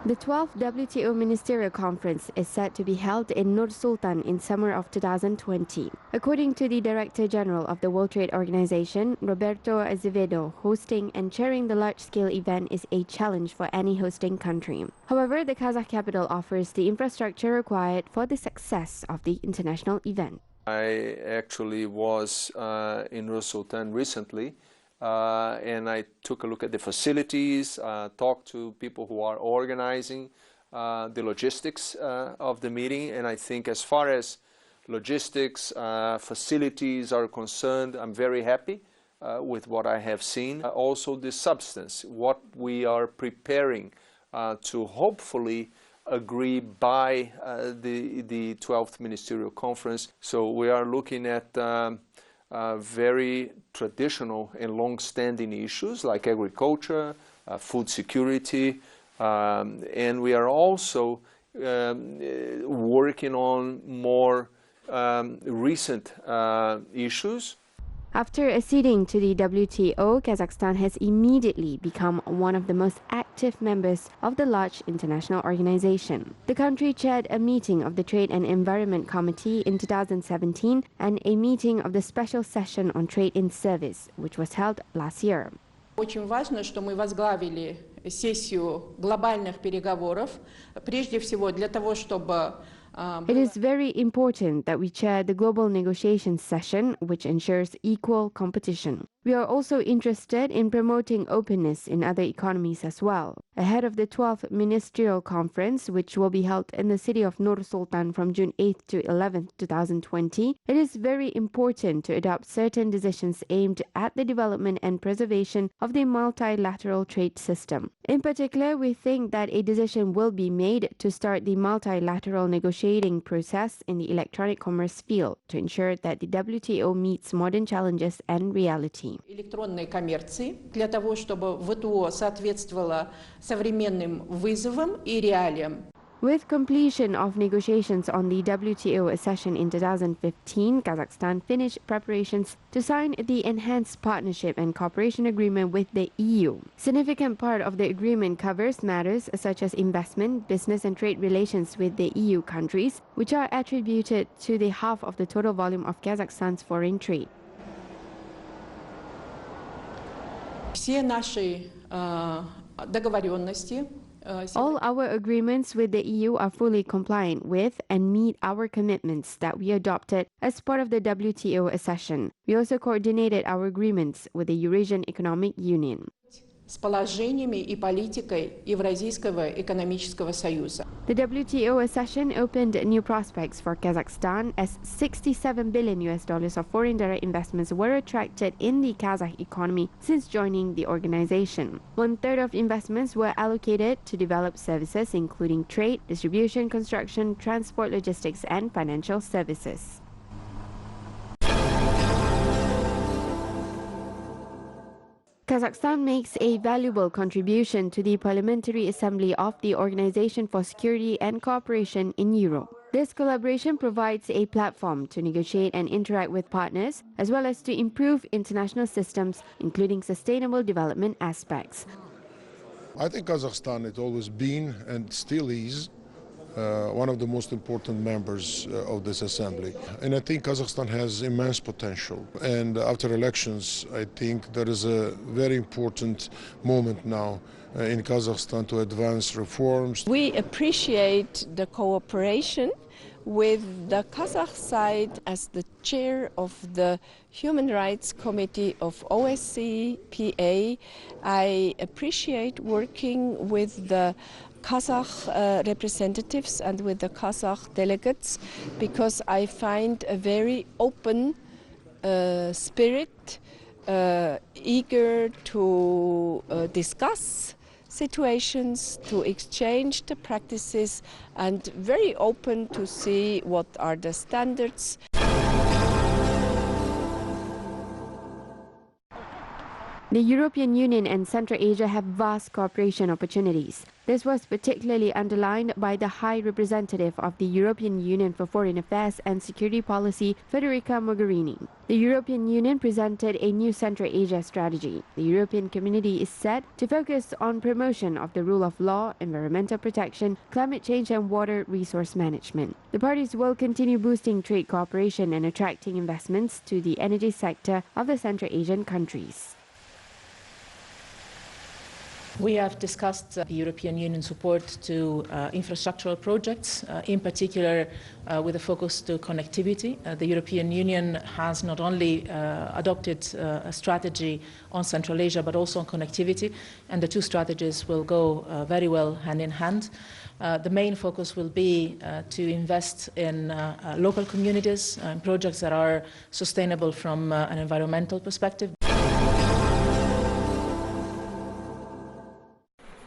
The 12th WTO Ministerial Conference is set to be held in Nur-Sultan in summer of 2020. According to the Director General of the World Trade Organization, Roberto Azevedo, hosting and chairing the large-scale event is a challenge for any hosting country. However, the Kazakh capital offers the infrastructure required for the success of the international event. I actually was in Nur-Sultan recently. And I took a look at the facilities, talked to people who are organizing the logistics of the meeting. And I think as far as logistics, facilities are concerned, I'm very happy with what I have seen. Also the substance, what we are preparing to hopefully agree by the 12th Ministerial Conference. So we are looking at very traditional and long-standing issues like agriculture, food security, and we are also working on more recent issues. After acceding to the WTO, Kazakhstan has immediately become one of the most active members of the large international organization. The country chaired a meeting of the Trade and Environment Committee in 2017 and a meeting of the Special Session on Trade in Service, which was held last year. Очень важно, что мы возглавили сессию глобальных переговоров, прежде всего для того, чтобы It is very important that we chair the global negotiations session, which ensures equal competition. We are also interested in promoting openness in other economies as well. Ahead of the 12th Ministerial Conference, which will be held in the city of Nur-Sultan from June 8th to 11th, 2020, it is very important to adopt certain decisions aimed at the development and preservation of the multilateral trade system. In particular, we think that a decision will be made to start the multilateral negotiating process in the electronic commerce field to ensure that the WTO meets modern challenges and reality. Электронной коммерции для того, чтобы ВТО соответствовало современным вызовам и реалиям. With completion of negotiations on the WTO accession in 2015, Kazakhstan finished preparations to sign the Enhanced Partnership and Cooperation Agreement with the EU. Significant part of the agreement covers matters such as investment, business and trade relations with the EU countries, which are attributed to the half of the total volume of Kazakhstan's foreign trade. Все наши договоренности. All our agreements with the EU are fully compliant with and meet our commitments that we adopted as part of the WTO accession. We also coordinated our agreements with the Eurasian Economic Union. С положениями и политикой Евразийского экономического союза. The WTO accession opened new prospects for Kazakhstan as $67 billion of foreign direct investments were attracted in the Kazakh economy since joining the organization. 1/3 of investments were allocated to develop services including trade, distribution, construction, transport, logistics, and financial services. Kazakhstan makes a valuable contribution to the Parliamentary Assembly of the Organization for Security and Cooperation in Europe. This collaboration provides a platform to negotiate and interact with partners, as well as to improve international systems, including sustainable development aspects. I think Kazakhstan has always been and still is one of the most important members of this assembly. And I think Kazakhstan has immense potential. And after elections, I think there is a very important moment now in Kazakhstan to advance reforms. We appreciate the cooperation with the Kazakh side. As the chair of the Human Rights Committee of OSCE PA, I appreciate working with the Kazakh representatives and with the Kazakh delegates because I find a very open spirit, eager to discuss situations, to exchange the practices, and very open to see what are the standards. The European Union and Central Asia have vast cooperation opportunities. This was particularly underlined by the High Representative of the European Union for Foreign Affairs and Security Policy, Federica Mogherini. The European Union presented a new Central Asia strategy. The European Community is set to focus on promotion of the rule of law, environmental protection, climate change and water resource management. The parties will continue boosting trade cooperation and attracting investments to the energy sector of the Central Asian countries. We have discussed the European Union support to infrastructural projects, in particular with a focus to connectivity. The European Union has not only adopted a strategy on Central Asia, but also on connectivity, and the two strategies will go very well hand in hand. The main focus will be to invest in local communities, in projects that are sustainable from an environmental perspective.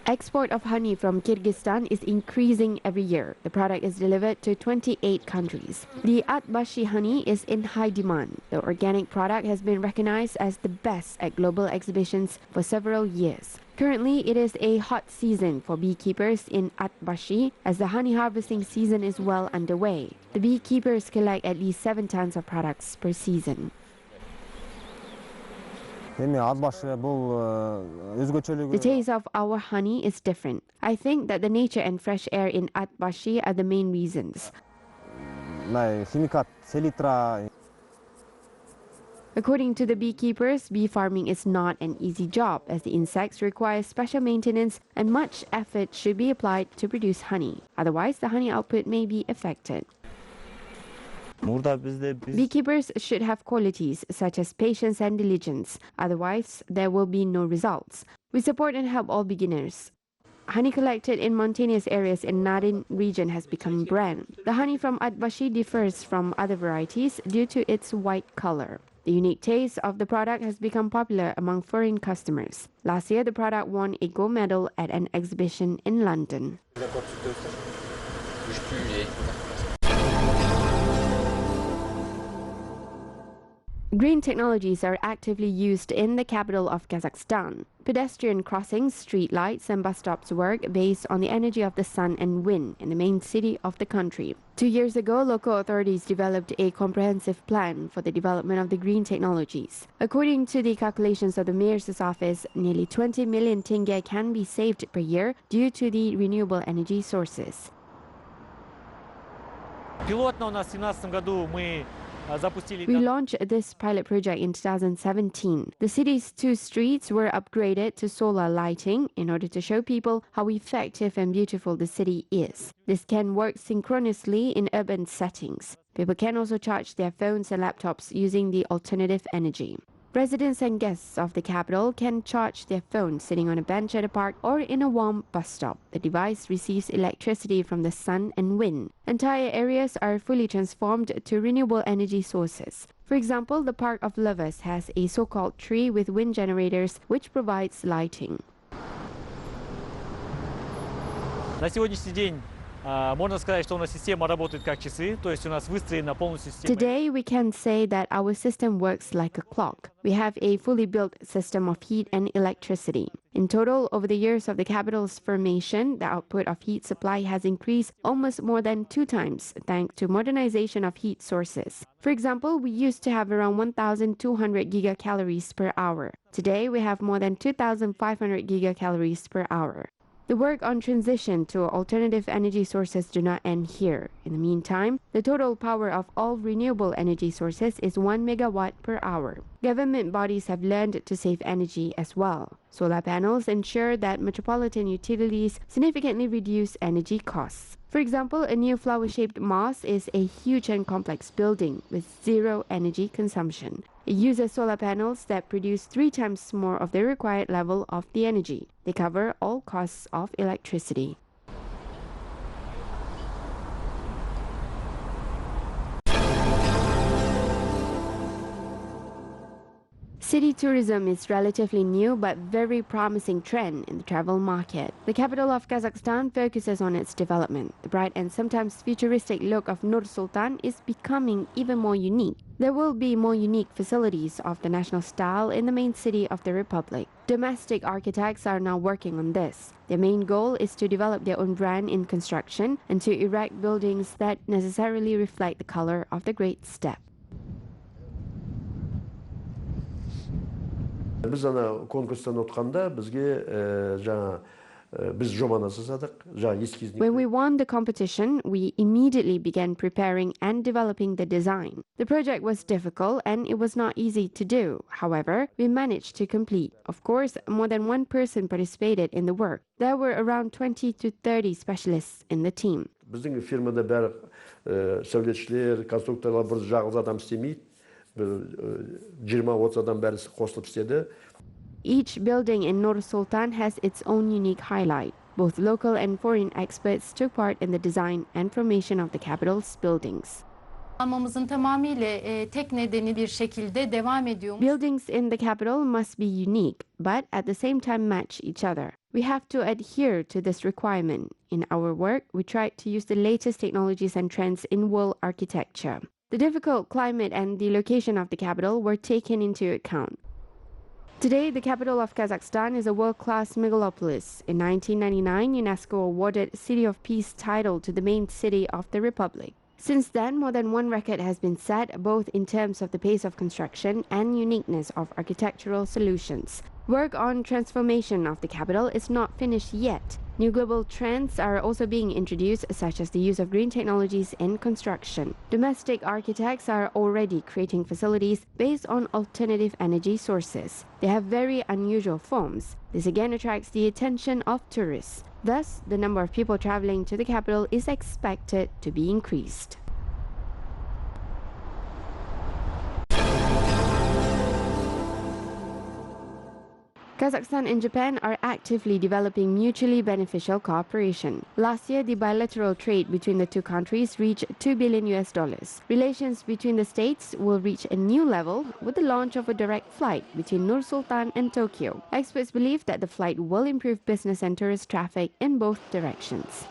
Export of honey from Kyrgyzstan is increasing every year. The product is delivered to 28 countries. The Atbashi honey is in high demand. The organic product has been recognized as the best at global exhibitions for several years. Currently, it is a hot season for beekeepers in Atbashi as the honey harvesting season is well underway. The beekeepers collect at least 7 tons of products per season. The taste of our honey is different. I think that the nature and fresh air in Atbashi are the main reasons. According to the beekeepers, bee farming is not an easy job as the insects require special maintenance and much effort should be applied to produce honey. Otherwise, the honey output may be affected. Beekeepers should have qualities such as patience and diligence, otherwise there will be no results. We support and help all beginners. Honey collected in mountainous areas in Narin region has become a brand. The honey from Atbashi differs from other varieties due to its white color. The unique taste of the product has become popular among foreign customers. Last year, the product won a gold medal at an exhibition in London. Green technologies are actively used in the capital of Kazakhstan. Pedestrian crossings, street lights and bus stops work based on the energy of the sun and wind in the main city of the country. 2 years ago, local authorities developed a comprehensive plan for the development of the green technologies. According to the calculations of the mayor's office, nearly 20 million tenge can be saved per year due to the renewable energy sources. We launched this pilot project in 2017. The city's 2 streets were upgraded to solar lighting in order to show people how effective and beautiful the city is. This can work synchronously in urban settings. People can also charge their phones and laptops using the alternative energy. Residents and guests of the capital can charge their phones sitting on a bench at a park or in a warm bus stop. The device receives electricity from the sun and wind. Entire areas are fully transformed to renewable energy sources. For example, the Park of Lovers has a so-called tree with wind generators which provides lighting. Today, we can say that our system works like a clock. We have a fully built system of heat and electricity. In total, over the years of the capital's formation, the output of heat supply has increased almost more than 2 times thanks to modernization of heat sources. For example, we used to have around 1,200 gigacalories per hour. Today, we have more than 2,500 gigacalories per hour. The work on transition to alternative energy sources do not end here. In the meantime, the total power of all renewable energy sources is 1 megawatt per hour. Government bodies have learned to save energy as well. Solar panels ensure that metropolitan utilities significantly reduce energy costs. For example, a new flower-shaped mosque is a huge and complex building with 0 energy consumption. It uses solar panels that produce 3 times more of the required level of the energy. They cover all costs of electricity. City tourism is relatively new but very promising trend in the travel market. The capital of Kazakhstan focuses on its development. The bright and sometimes futuristic look of Nur-Sultan is becoming even more unique. There will be more unique facilities of the national style in the main city of the republic. Domestic architects are now working on this. Their main goal is to develop their own brand in construction and to erect buildings that necessarily reflect the color of the Great Steppe. Biz ана конкурстан өткәндә безгә biz жобаны жасадык. Эскизник. When we won the competition, we immediately began preparing and developing the design. The project was difficult and it was not easy to do. However, we managed to complete. Of course, more than one person participated in the work. There were around 20 to 30 specialists in the team. Безнең фирмада бер сәүдәтчеләр, конструкторлар бер жагыз адам истемейт. 20-30 адам бәресе косылып истеде. Each building in Nur-Sultan has its own unique highlight. Both local and foreign experts took part in the design and formation of the capital's buildings. Almamızın tamamıyla tek nedeni bir şekilde devam ediyor. Buildings in the capital must be unique, but at the same time match each other. We have to adhere to this requirement. In our work, we tried to use the latest technologies and trends in world architecture. The difficult climate and the location of the capital were taken into account. Today, the capital of Kazakhstan is a world-class megalopolis. In 1999, UNESCO awarded City of Peace title to the main city of the republic. Since then, more than one record has been set, both in terms of the pace of construction and uniqueness of architectural solutions. Work on transformation of the capital is not finished yet. New global trends are also being introduced, such as the use of green technologies in construction. Domestic architects are already creating facilities based on alternative energy sources. They have very unusual forms. This again attracts the attention of tourists. Thus, the number of people traveling to the capital is expected to be increased. Kazakhstan and Japan are actively developing mutually beneficial cooperation. Last year, the bilateral trade between the two countries reached $2 billion. Relations between the states will reach a new level with the launch of a direct flight between Nur-Sultan and Tokyo. Experts believe that the flight will improve business and tourist traffic in both directions.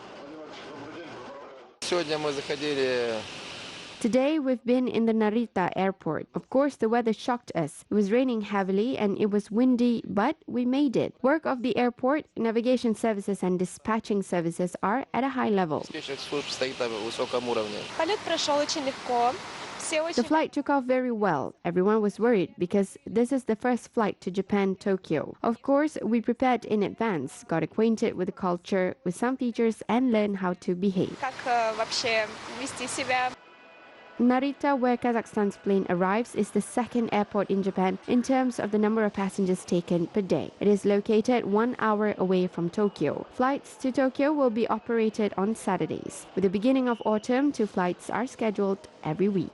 Today, we've been in the Narita airport. Of course, the weather shocked us. It was raining heavily and it was windy, but we made it. Work of the airport, navigation services and dispatching services are at a high level. The flight took off very well. Everyone was worried because this is the first flight to Japan, Tokyo. Of course, we prepared in advance, got acquainted with the culture, with some features, and learned how to behave. Narita, where Kazakhstan's plane arrives, is the second airport in Japan in terms of the number of passengers taken per day. It is located 1 hour away from Tokyo. Flights to Tokyo will be operated on Saturdays. With the beginning of autumn, 2 flights are scheduled every week.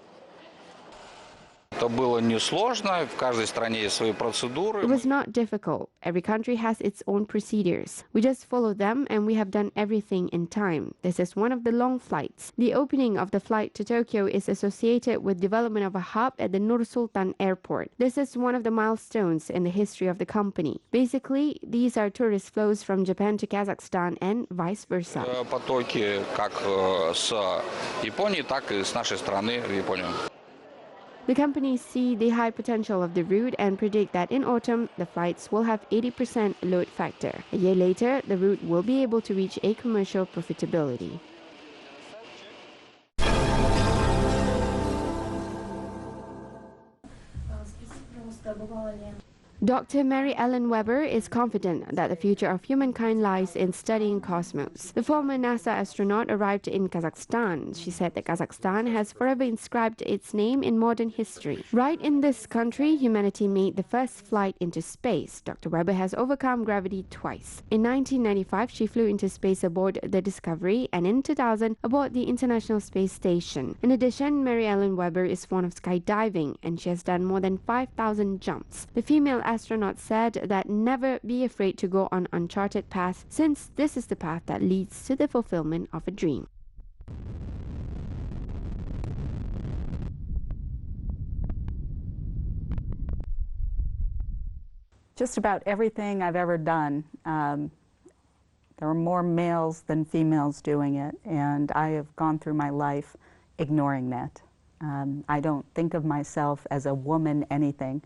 Это было несложно, в каждой стране есть свои процедуры. It was not difficult. Every country has its own procedures. We just follow them and we have done everything in time. This is one of the long flights. The opening of the flight to Tokyo is associated with development of a hub at the Nur-Sultan airport. This is one of the milestones in the history of the company. Basically, these are tourist flows from Japan to Kazakhstan and vice versa. Потоки как с Японии, так и с нашей страны в Японию. The companies see the high potential of the route and predict that in autumn, the flights will have 80% load factor. A year later, the route will be able to reach a commercial profitability. Dr. Mary Ellen Weber is confident that the future of humankind lies in studying cosmos. The former NASA astronaut arrived in Kazakhstan. She said that Kazakhstan has forever inscribed its name in modern history. Right in this country, humanity made the first flight into space. Dr. Weber has overcome gravity twice. In 1995, she flew into space aboard the Discovery, and in 2000, aboard the International Space Station. In addition, Mary Ellen Weber is fond of skydiving, and she has done more than 5,000 jumps. The female astronaut said that never be afraid to go on uncharted paths, since this is the path that leads to the fulfillment of a dream. Just about everything I've ever done, there are more males than females doing it, and I have gone through my life ignoring that. I don't think of myself as a woman anything.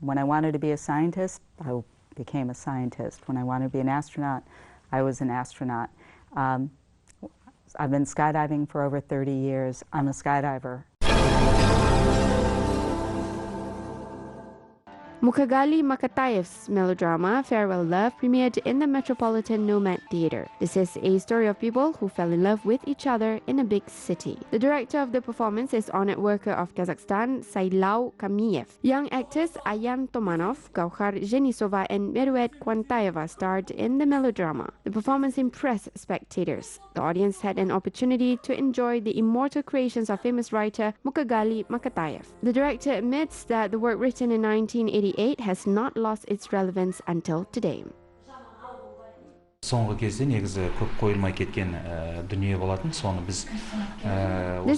When I wanted to be a scientist, I became a scientist. When I wanted to be an astronaut, I was an astronaut. I've been skydiving for over 30 years. I'm a skydiver. Mukagali Makatayev's melodrama Farewell Love premiered in the Metropolitan Nomad Theatre. This is a story of people who fell in love with each other in a big city. The director of the performance is honored worker of Kazakhstan, Sailao Kamiev. Young actors Ayan Tomanov, Gaukhar Zenisova and Meruet Kwantayeva starred in the melodrama. The performance impressed spectators. The audience had an opportunity to enjoy the immortal creations of famous writer Mukagali Makatayev. The director admits that the work written in 1988 has not lost its relevance until today. This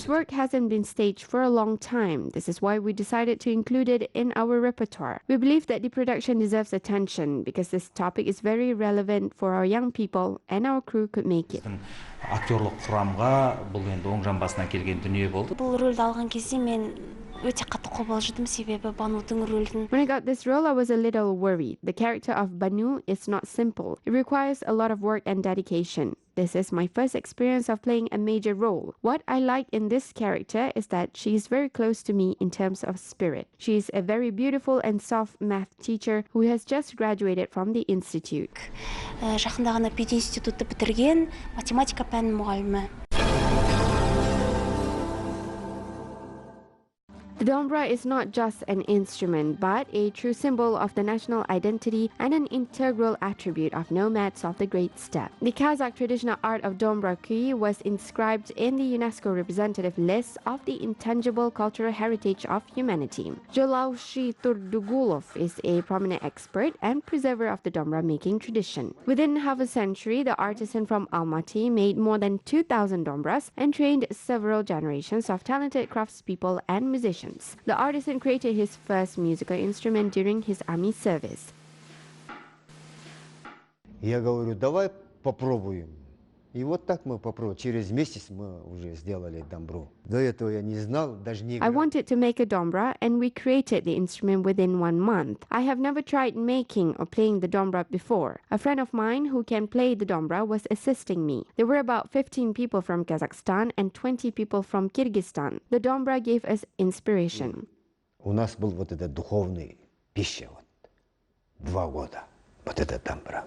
work hasn't been staged for a long time. This is why we decided to include it in our repertoire. We believe that the production deserves attention because this topic is very relevant for our young people and our crew could make it. When I got this role, I was a little worried. The character of Banu is not simple. It requires a lot of work and dedication. This is my first experience of playing a major role. What I like in this character is that she is very close to me in terms of spirit. She is a very beautiful and soft math teacher who has just graduated from the institute. The Dombyra is not just an instrument, but a true symbol of the national identity and an integral attribute of nomads of the Great Steppe. The Kazakh traditional art of Dombyra was inscribed in the UNESCO representative list of the intangible cultural heritage of humanity. Joly Turdugulov is a prominent expert and preserver of the Dombyra making tradition. Within half a century, the artisan from Almaty made more than 2,000 Dombyras and trained several generations of talented craftspeople and musicians. The artisan created his first musical instrument during his army service. Я говорю, давай попробуем. И вот так мы попробовали. Через месяц мы уже сделали домбру. До этого я не знал, даже не играл. I wanted to make a Dombyra and we created the instrument within 1 month. I have never tried making or playing the Dombyra before. A friend of mine who can play the Dombyra was assisting me. There were about 15 people from Kazakhstan and 20 people from Kyrgyzstan. The Dombyra gave us inspiration. У нас был вот этот духовный пища. 2 года. Вот это Домбра.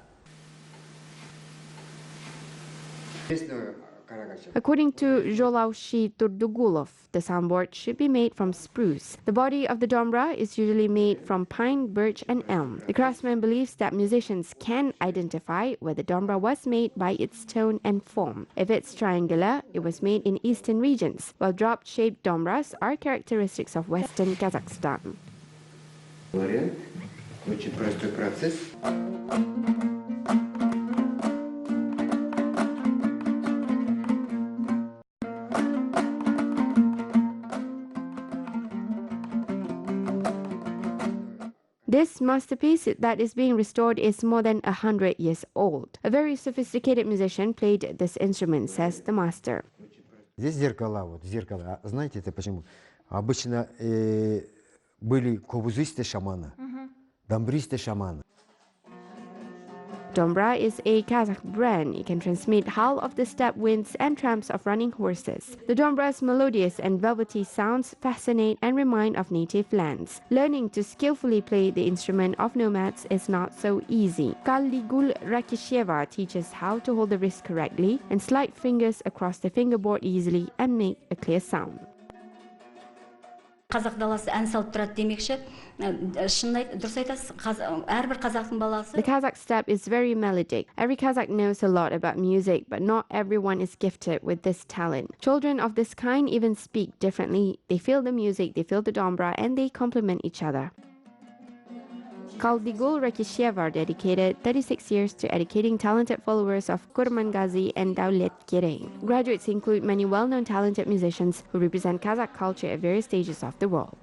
According to Joly Turdugulov, the soundboard should be made from spruce. The body of the Dombyra is usually made from pine, birch, and elm. The craftsman believes that musicians can identify where the Dombyra was made by its tone and form. If it's triangular, it was made in eastern regions, while drop-shaped Dombyras are characteristics of western Kazakhstan. Очень простой процесс. This masterpiece that is being restored is more than 100 years old. A very sophisticated musician played this instrument, says the master. Здесь зеркала, вот зеркала. Знаете это почему? Обычно были кобузисты шамана, домбристы шамана. Dombyra is a Kazakh brand. It can transmit howl of the steppe winds and tramps of running horses. The Dombyra's melodious and velvety sounds fascinate and remind of native lands. Learning to skillfully play the instrument of nomads is not so easy. Kaligul Rakisheva teaches how to hold the wrist correctly and slide fingers across the fingerboard easily and make a clear sound. Қазақ даласы ән салып тұрады демекші, дұрыс айтасыз, әрбір қазақтың баласы. The Kazakh steppe is very melodic. Every Kazakh knows a lot about music, but not everyone is gifted with this talent. Children of this kind even speak differently. They feel the music, they feel the Dombyra, and they complement each other. Kaldigul Rakisheva dedicated 36 years to educating talented followers of Kurmangazi and Davletkere. Graduates include many well-known talented musicians who represent Kazakh culture at various stages of the world.